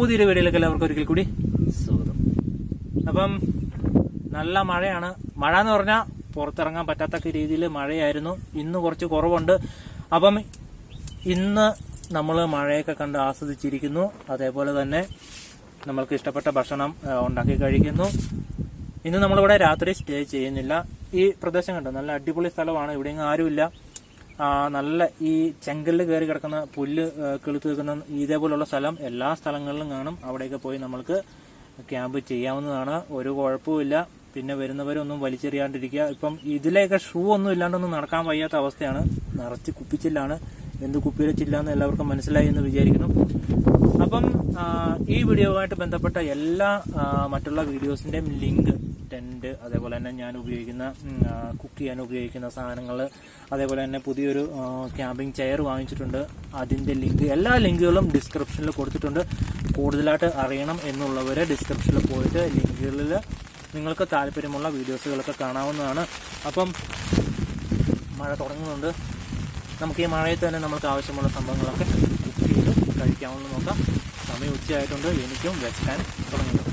പുതിയൊരു വീഡിയോയിലേക്ക് എല്ലാവർക്കും ഒരിക്കൽ കൂടി സ്വാഗതം. അപ്പം നല്ല മഴയാണ്. മഴ എന്ന് പറഞ്ഞാൽ പുറത്തിറങ്ങാൻ പറ്റാത്ത രീതിയിൽ മഴയായിരുന്നു. ഇന്ന് കുറച്ച് കുറവുണ്ട്. അപ്പം ഇന്ന് നമ്മൾ മഴയൊക്കെ കണ്ട് ആസ്വദിച്ചിരിക്കുന്നു. അതേപോലെ തന്നെ നമ്മൾക്ക് ഇഷ്ടപ്പെട്ട ഭക്ഷണം ഉണ്ടാക്കി കഴിക്കുന്നു. ഇന്ന് നമ്മളിവിടെ രാത്രി സ്റ്റേ ചെയ്യുന്നില്ല. ഈ പ്രദേശം കണ്ടോ, നല്ല അടിപൊളി സ്ഥലമാണ്. ഇവിടെ ആരുമില്ല. നല്ല ഈ ചെങ്കല്ല് കയറി കിടക്കുന്ന പുല്ല് കിളുത്ത് നിൽക്കുന്ന ഇതേപോലുള്ള സ്ഥലം എല്ലാ സ്ഥലങ്ങളിലും കാണും. അവിടെയൊക്കെ പോയി നമ്മൾക്ക് ക്യാമ്പ് ചെയ്യാവുന്നതാണ്. ഒരു കുഴപ്പമില്ല. പിന്നെ വരുന്നവരൊന്നും വലിച്ചെറിയാണ്ടിരിക്കുക. ഇപ്പം ഇതിലേക്ക് ഷൂ ഒന്നും ഇല്ലാണ്ടൊന്നും നടക്കാൻ വയ്യാത്ത അവസ്ഥയാണ്. നിറച്ച് കുപ്പിച്ചില്ലാണ്. എന്ത് കുപ്പിയിലെ ചില്ലാന്ന് എല്ലാവർക്കും മനസ്സിലായി എന്ന് വിചാരിക്കുന്നു. അപ്പം ഈ വീഡിയോയുമായിട്ട് ബന്ധപ്പെട്ട എല്ലാ മറ്റുള്ള വീഡിയോസിന്റെയും ലിങ്ക്, ടെന്റ്, അതേപോലെ തന്നെ ഞാൻ ഉപയോഗിക്കുന്ന കുക്ക് ചെയ്യാൻ ഉപയോഗിക്കുന്ന സാധനങ്ങൾ, അതേപോലെ തന്നെ പുതിയൊരു ക്യാമ്പിംഗ് ചെയർ വാങ്ങിച്ചിട്ടുണ്ട്. അതിന്റെ ലിങ്ക്, എല്ലാ ലിങ്കുകളും ഡിസ്ക്രിപ്ഷനിൽ കൊടുത്തിട്ടുണ്ട്. കൂടുതലായിട്ട് അറിയണം എന്നുള്ളവരെ ഡിസ്ക്രിപ്ഷനിൽ പോയിട്ട് ലിങ്കുകളിൽ നിങ്ങൾക്ക് താല്പര്യമുള്ള വീഡിയോസുകളൊക്കെ കാണാവുന്നതാണ്. അപ്പം മഴ തുടങ്ങുന്നുണ്ട്. നമുക്ക് ഈ മഴയത്ത് തന്നെ നമുക്ക് ആവശ്യമുള്ള സംഭവങ്ങളൊക്കെ കുക്ക് ചെയ്ത് കഴിക്കാവുന്ന നോക്കാം. സമയം ഉച്ചയായിട്ടുണ്ട്. എനിക്കും വിശക്കാൻ തുടങ്ങുന്നു.